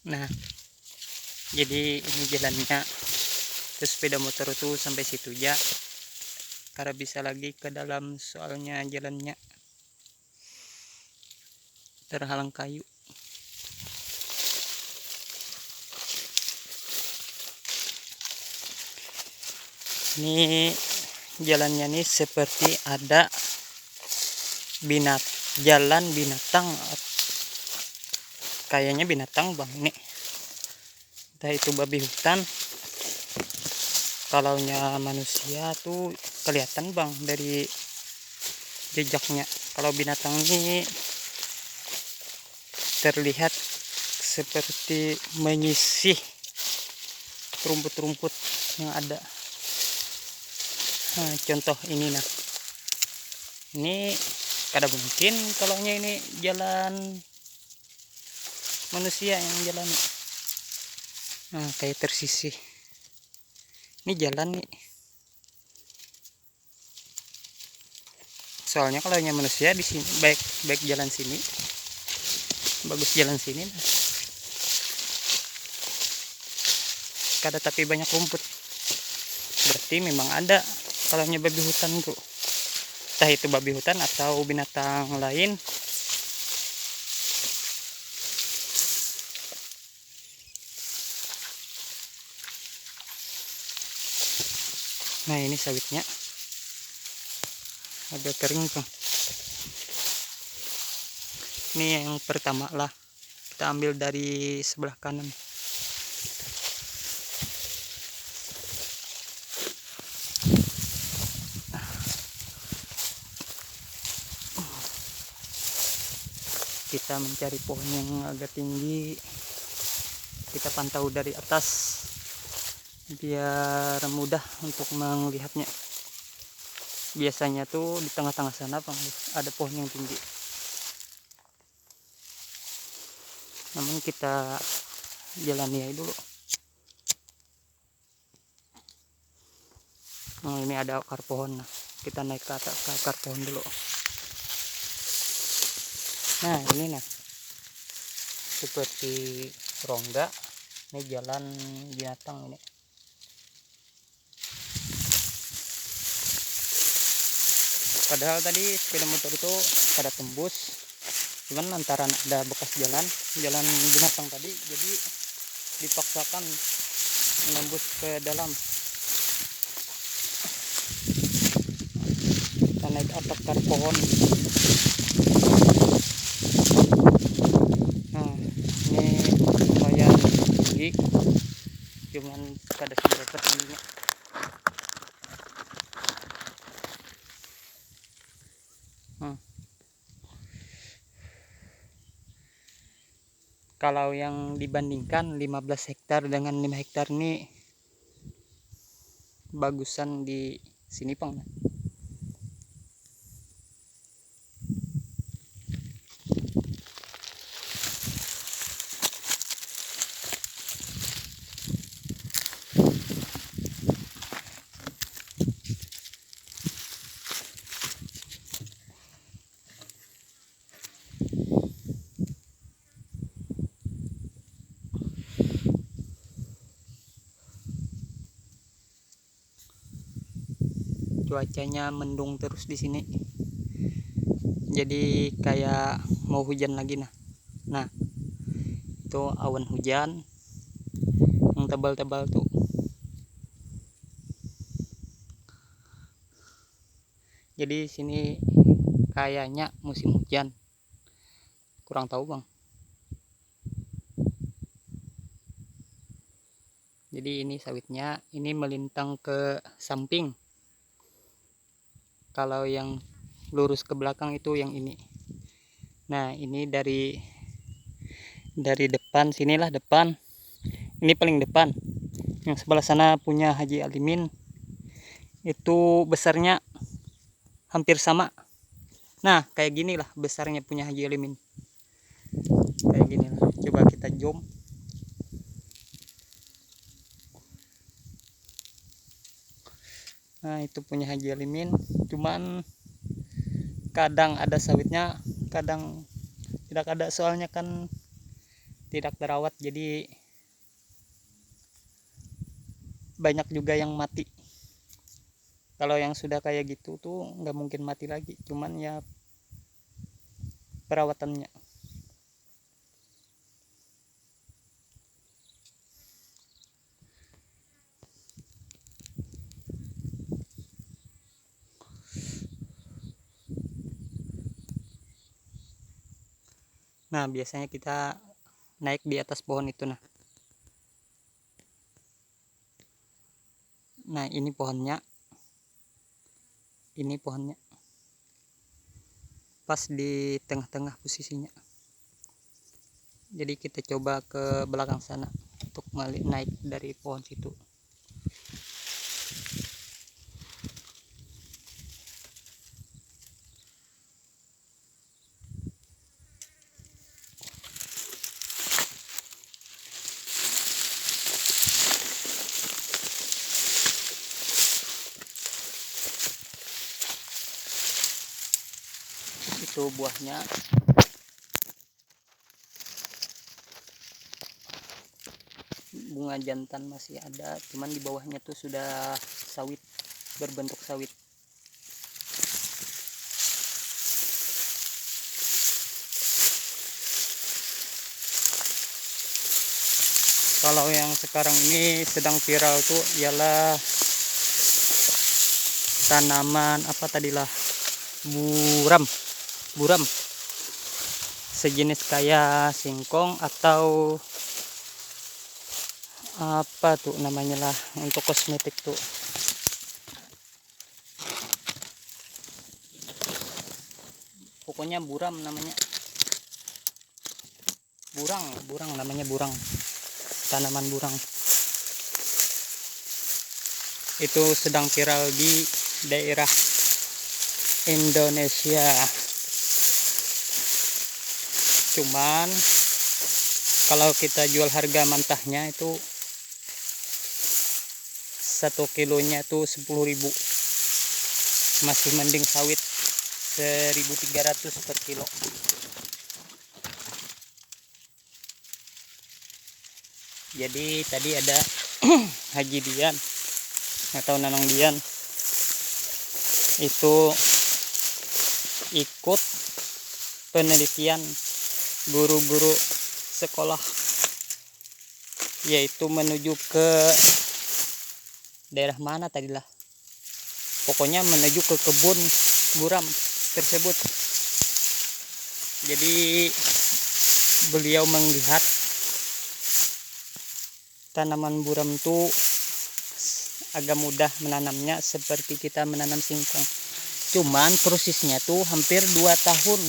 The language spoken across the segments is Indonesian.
Nah, jadi ini jalannya, terus sepeda motor tuh sampai situ aja, karena bisa lagi ke dalam soalnya jalannya terhalang kayu. Ini jalannya nih seperti ada jalan binatang, kayaknya binatang bang ini, entah itu babi hutan. Kalaunya manusia tuh kelihatan bang dari jejaknya. Kalau binatang ini terlihat seperti menyisih rumput-rumput yang ada. Nah, contoh ini, nah ini kada mungkin kalau ini jalan manusia yang jalan. Nah, kayak tersisih ini jalan nih, soalnya kalau manusia di sini baik baik jalan sini, bagus jalan sini nah. Kada tapi banyak rumput, berarti memang ada kalau babi hutan tuh, entah itu babi hutan atau binatang lain. Nah, ini sawitnya agak kering tuh. Ini yang pertama lah, kita ambil dari sebelah kanan. Kita mencari pohon yang agak tinggi, kita pantau dari atas biar mudah untuk melihatnya. Biasanya tuh di tengah-tengah sana bang ada pohon yang tinggi, namun kita jalani aja dulu. Nah, ini ada akar pohon, nah kita naik ke atas ke akar pohon dulu. Nah, ini nah seperti rongga, ini jalan binatang ini. Padahal tadi sepeda motor itu pada tembus, cuman lantaran ada bekas jalan binatang tadi, jadi dipaksakan menembus ke dalam. Kita naik atap akar pohon. Nah, ini lumayan tinggi, cuman kada seberapa tingginya. Kalau yang dibandingkan 15 hektar dengan 5 hektar ini bagusan di sini pang. Cuacanya mendung terus di sini, jadi kayak mau hujan lagi. Nah itu awan hujan yang tebal-tebal tuh. Jadi sini kayaknya musim hujan, kurang tahu bang. Jadi ini sawitnya ini melintang ke samping. Kalau yang lurus ke belakang itu yang ini. Nah, ini dari depan sinilah, depan ini paling depan. Yang sebelah sana punya Haji Alimin, itu besarnya hampir sama. Nah, kayak gini lah besarnya punya Haji Alimin, kayak gini lah. Coba kita zoom. Nah, itu punya Haji Alimin, cuman kadang ada sawitnya, kadang tidak ada, soalnya kan tidak terawat, jadi banyak juga yang mati. Kalau yang sudah kayak gitu tuh nggak mungkin mati lagi, cuman ya perawatannya. Nah, biasanya kita naik di atas pohon itu. Nah, ini pohonnya, pas di tengah-tengah posisinya. Jadi kita coba ke belakang sana untuk naik dari pohon situ. Itu buahnya. Bunga jantan masih ada, cuman di bawahnya tuh sudah sawit, berbentuk sawit. Kalau yang sekarang ini sedang viral tuh ialah tanaman apa tadilah, buram, sejenis kayak singkong atau apa tuh namanya lah, untuk kosmetik tuh. Pokoknya buram namanya, burang namanya, tanaman burang. Itu sedang viral di daerah Indonesia. Cuman kalau kita jual harga mentahnya itu 1 kilonya tuh 10.000. Masih mending sawit 1.300 per kilo. Jadi tadi ada Haji Dian atau Nanang Dian itu ikut penelitian guru-guru sekolah, yaitu menuju ke daerah mana tadilah, pokoknya menuju ke kebun buram tersebut. Jadi beliau melihat tanaman buram itu agak mudah menanamnya seperti kita menanam singkong, cuman prosesnya tuh hampir 2 tahun.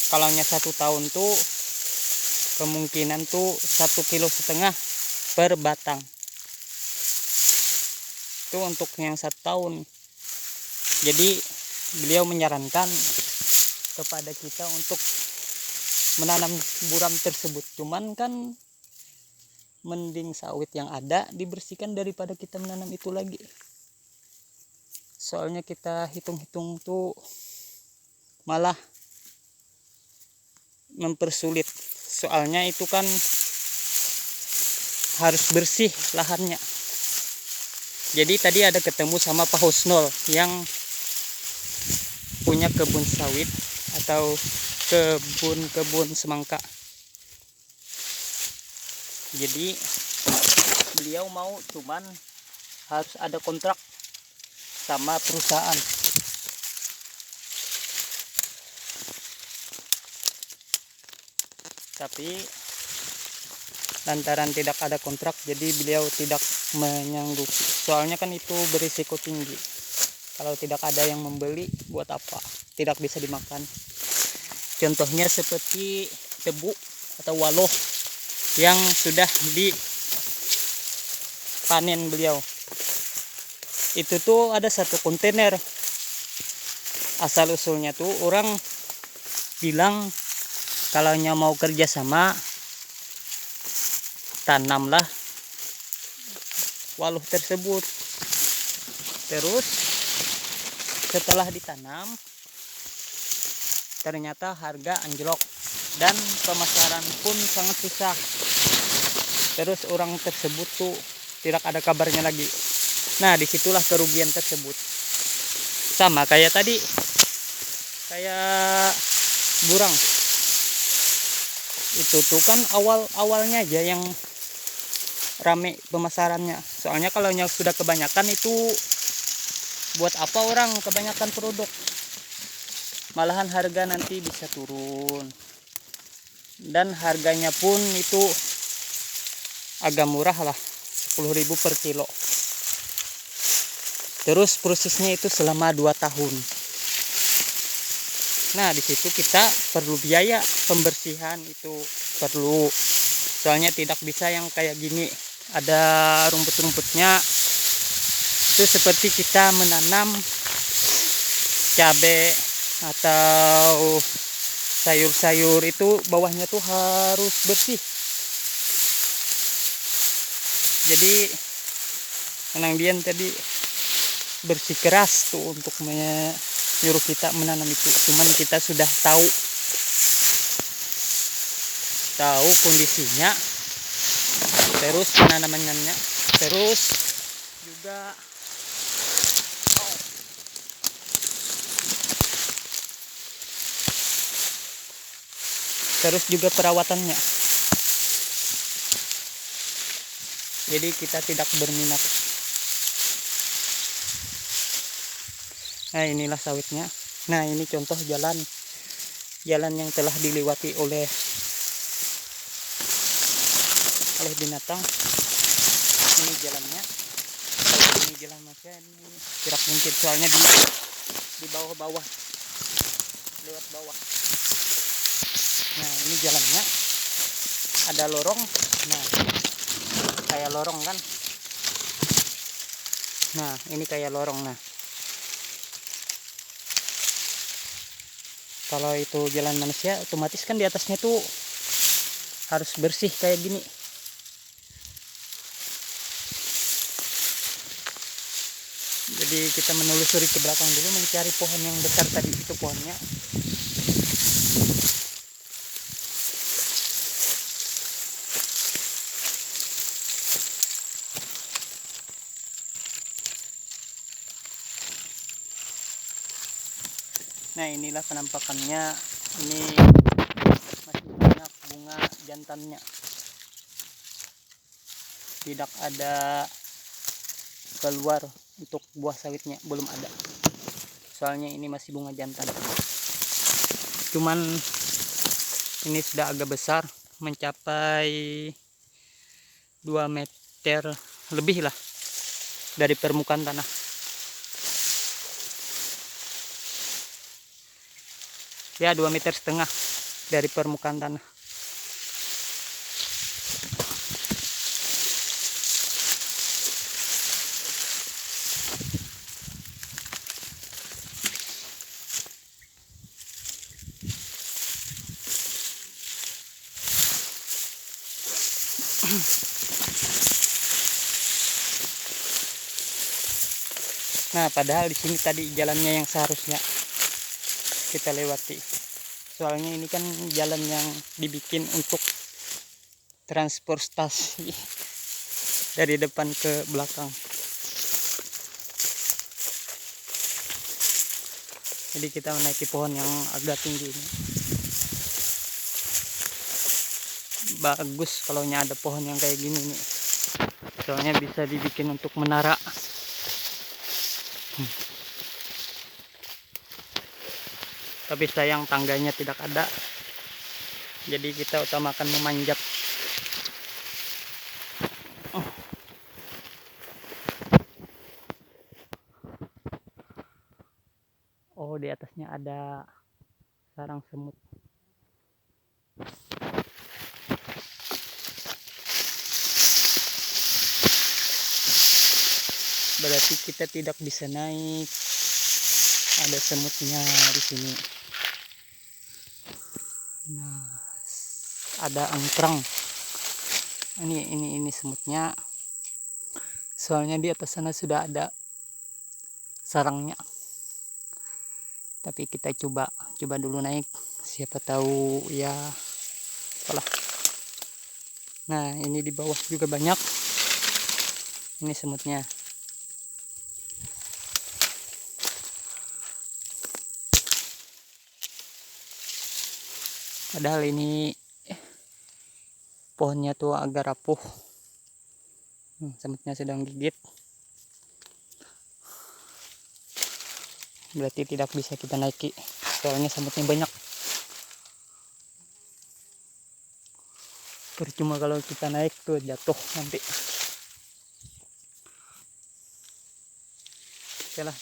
Kalau 1 tahun tuh kemungkinan tuh 1,5 kilo per batang. Itu untuk yang 1 tahun. Jadi beliau menyarankan kepada kita untuk menanam buram tersebut, cuman kan mending sawit yang ada dibersihkan daripada kita menanam itu lagi. Soalnya kita hitung-hitung tuh malah mempersulit, soalnya itu kan harus bersih lahannya. Jadi tadi ada ketemu sama Pak Husnul yang punya kebun sawit atau kebun semangka. Jadi beliau mau, cuman harus ada kontrak sama perusahaan. Tapi lantaran tidak ada kontrak, jadi beliau tidak menyanggup. Soalnya kan itu berisiko tinggi. Kalau tidak ada yang membeli, buat apa? Tidak bisa dimakan. Contohnya seperti tebu atau waloh yang sudah dipanen beliau. Itu tuh ada 1 kontainer. Asal usulnya tuh orang bilang kalau mau kerja sama, tanamlah waluh tersebut. Terus setelah ditanam ternyata harga anjlok. dan pemasaran pun sangat susah. Terus orang tersebut tuh tidak ada kabarnya lagi. Nah, disitulah kerugian tersebut. Sama kayak tadi, kayak burang itu tuh kan awalnya aja yang rame pemasarannya. Soalnya kalau yang sudah kebanyakan itu buat apa orang kebanyakan produk, malahan harga nanti bisa turun, dan harganya pun itu agak murah lah, 10.000 per kilo. Terus prosesnya itu selama 2 tahun. Nah, di situ kita perlu biaya pembersihan, itu perlu. Soalnya tidak bisa yang kayak gini ada rumput-rumputnya. Itu seperti kita menanam cabai atau sayur-sayur, itu bawahnya tuh harus bersih. Jadi menang tadi bersih keras tuh untuk menyuruh kita menanam itu. Cuman kita sudah tahu kondisinya, terus penanamannya, terus juga perawatannya. Jadi kita tidak berminat. Nah, inilah sawitnya. Nah, ini contoh jalan yang telah dilewati oleh binatang. Ini jalannya. Kalau ini jalan manusia ini tidak mungkin, soalnya di bawah, lewat bawah. Nah, ini jalannya ada lorong. Nah, kayak lorong kan. Nah, ini kayak lorong. Nah, kalau itu jalan manusia otomatis kan di atasnya tuh harus bersih kayak gini. Jadi kita menelusuri ke belakang dulu, mencari pohon yang besar tadi, itu pohonnya. Nah, inilah penampakannya. Ini masih banyak bunga jantannya. Tidak ada keluar untuk buah sawitnya, belum ada. Soalnya ini masih bunga jantan. Cuman ini sudah agak besar, mencapai 2 meter lebih lah dari permukaan tanah. Ya, 2,5 meter dari permukaan tanah. Nah, padahal di sini tadi jalannya yang seharusnya kita lewati. Soalnya ini kan jalan yang dibikin untuk transportasi dari depan ke belakang. Jadi kita menaiki pohon yang agak tinggi ini. Bagus kalau ada pohon yang kayak gini nih. Soalnya bisa dibikin untuk menara. Tapi sayang tangganya tidak ada. Jadi kita utamakan memanjat. Oh, di atasnya ada sarang semut. Berarti kita tidak bisa naik. Ada semutnya di sini. Nah, ada angkrang. Ini semutnya. Soalnya di atas sana sudah ada sarangnya. Tapi kita coba dulu naik. Siapa tahu ya apalah. Nah ini di bawah juga banyak, ini semutnya. Padahal ini pohonnya tuh agak rapuh. Semutnya sedang gigit, berarti tidak bisa kita naiki, soalnya semutnya banyak. Percuma kalau kita naik tuh, jatuh nanti. Oke lah,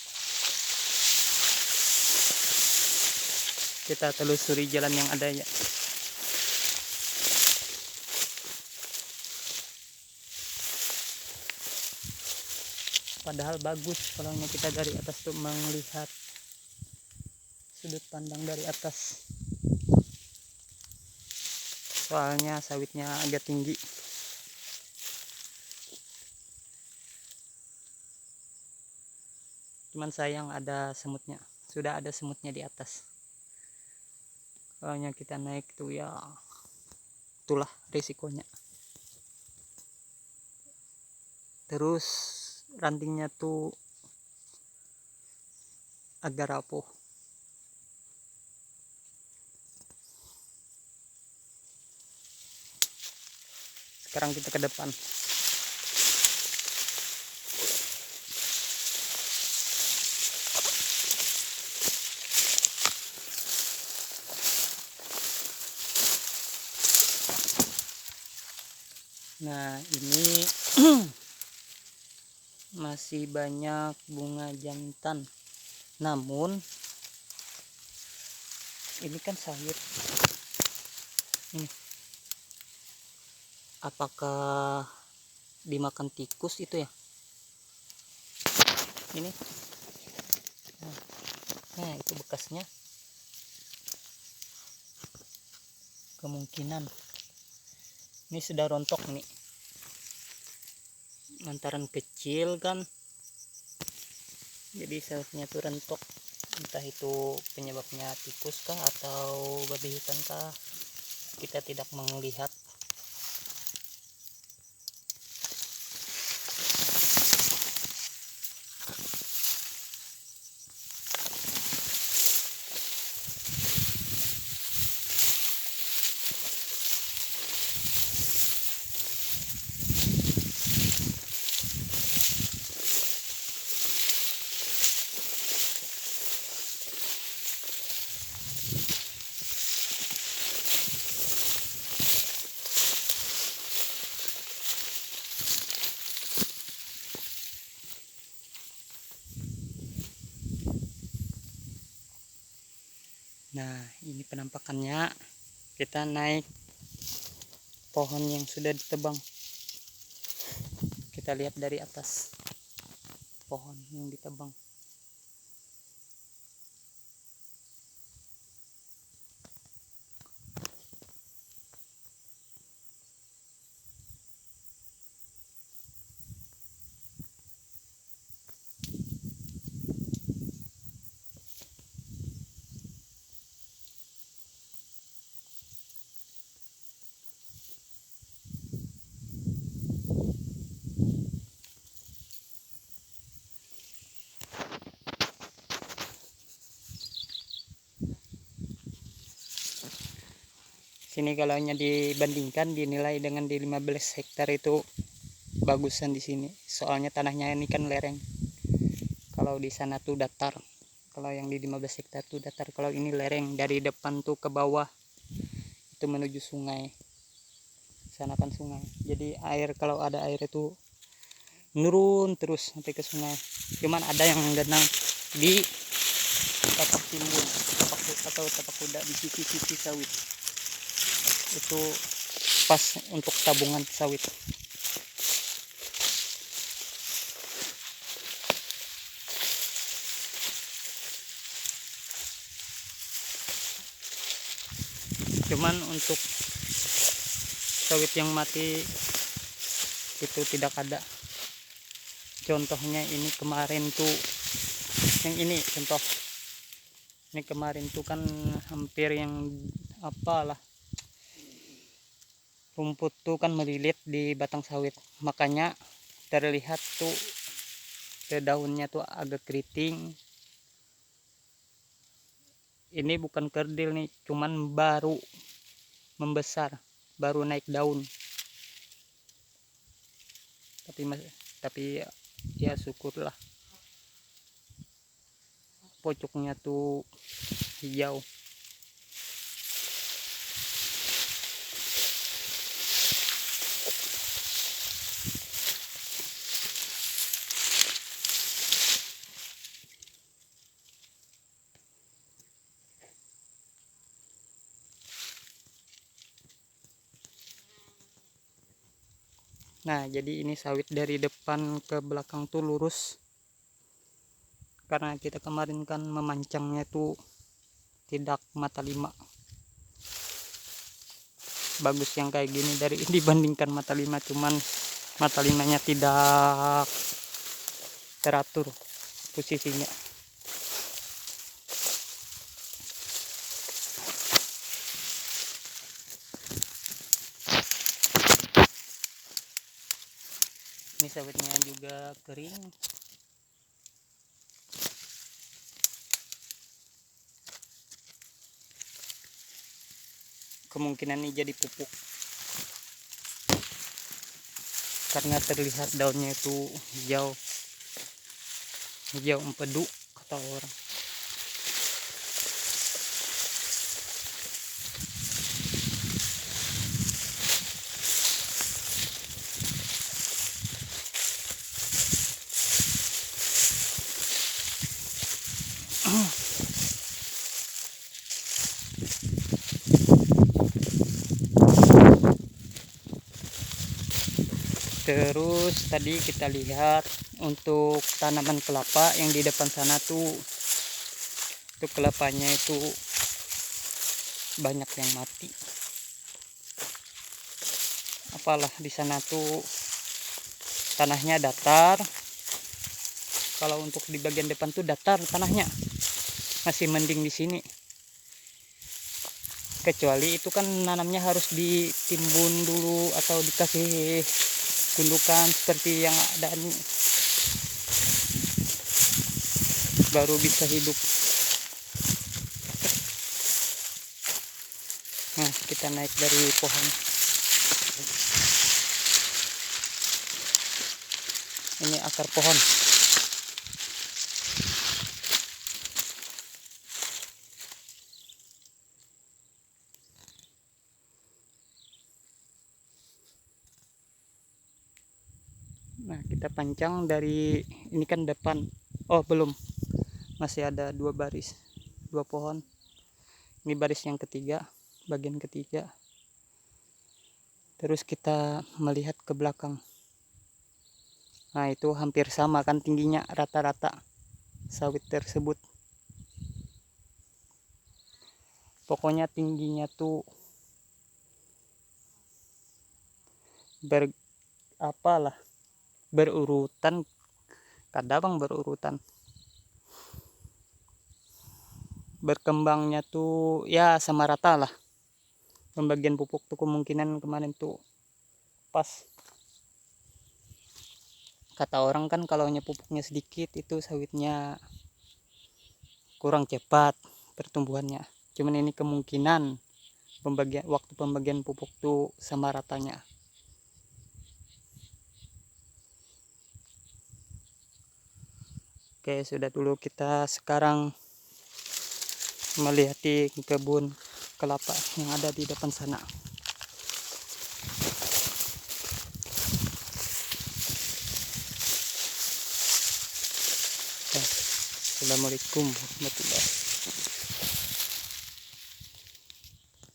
kita telusuri jalan yang ada ya. Padahal bagus kalau kita dari atas tuh melihat sudut pandang dari atas, soalnya sawitnya agak tinggi. Cuman sayang ada semutnya, sudah ada semutnya di atas. Kalau kita naik tuh ya itulah risikonya. Terus rantingnya tuh agak rapuh. Sekarang kita ke depan. Nah ini masih banyak bunga jantan, namun ini kan sawit ini, apakah dimakan tikus itu ya ini? Nah itu bekasnya, kemungkinan ini sudah rontok nih, lantaran kecil kan, jadi sawitnya tuh rontok. Entah itu penyebabnya tikus kah atau babi hutan kah, kita tidak melihat. Nah ini penampakannya, kita naik pohon yang sudah ditebang. Kita lihat dari atas pohon yang ditebang. Sini kalau dibandingkan dinilai dengan di 15 hektar itu bagusan di sini. Soalnya tanahnya ini kan lereng. Kalau di sana tuh datar. Kalau yang di 15 hektar tuh datar. Kalau ini lereng, dari depan tuh ke bawah itu menuju sungai. Sana kan sungai. Jadi air, kalau ada air itu nurun terus sampai ke sungai. Cuman ada yang genang di tapak timbun, atau tapak kuda di sisi-sisi sawit. Itu pas untuk tabungan sawit. Cuman untuk sawit yang mati itu tidak ada. Contohnya ini kemarin tuh, yang ini contoh. Ini kemarin tuh kan hampir yang apalah, rumput tuh kan melilit di batang sawit, makanya terlihat tuh daunnya tuh agak keriting. Ini bukan kerdil nih, cuman baru membesar, baru naik daun. Tapi ya syukurlah, pocoknya tuh hijau. Nah, jadi ini sawit dari depan ke belakang tuh lurus. Karena kita kemarin kan memancangnya tuh tidak mata lima. Bagus yang kayak gini dari dibandingkan mata lima, cuman mata limanya tidak teratur posisinya. Ini sawitnya juga kering. Kemungkinan ini jadi pupuk, karena terlihat daunnya itu hijau empedu kata orang. Terus tadi kita lihat untuk tanaman kelapa yang di depan sana tuh kelapanya itu banyak yang mati. Apalah di sana tuh tanahnya datar. Kalau untuk di bagian depan tuh datar tanahnya, masih mending di sini. Kecuali itu kan nanamnya harus ditimbun dulu atau dikasih gundukan seperti yang ada ini, baru bisa hidup. Nah, kita naik dari pohon. Ini akar pohon. Nah, kita pancang dari ini kan depan. Oh, belum. Masih ada 2 baris, 2 pohon. Ini baris yang ketiga, bagian ketiga. Terus kita melihat ke belakang. Nah, itu hampir sama kan tingginya rata-rata sawit tersebut. Pokoknya tingginya tuh berurutan, kadang berurutan. Berkembangnya tuh ya sama rata lah. Pembagian pupuk tuh kemungkinan kemarin tuh pas. Kata orang kan kalau pupuknya sedikit itu sawitnya kurang cepat pertumbuhannya. Cuman ini kemungkinan waktu pembagian pupuk tuh sama ratanya. Oke, sudah dulu, kita sekarang melihat di kebun kelapa yang ada di depan sana. Assalamualaikum warahmatullahi wabarakatuh.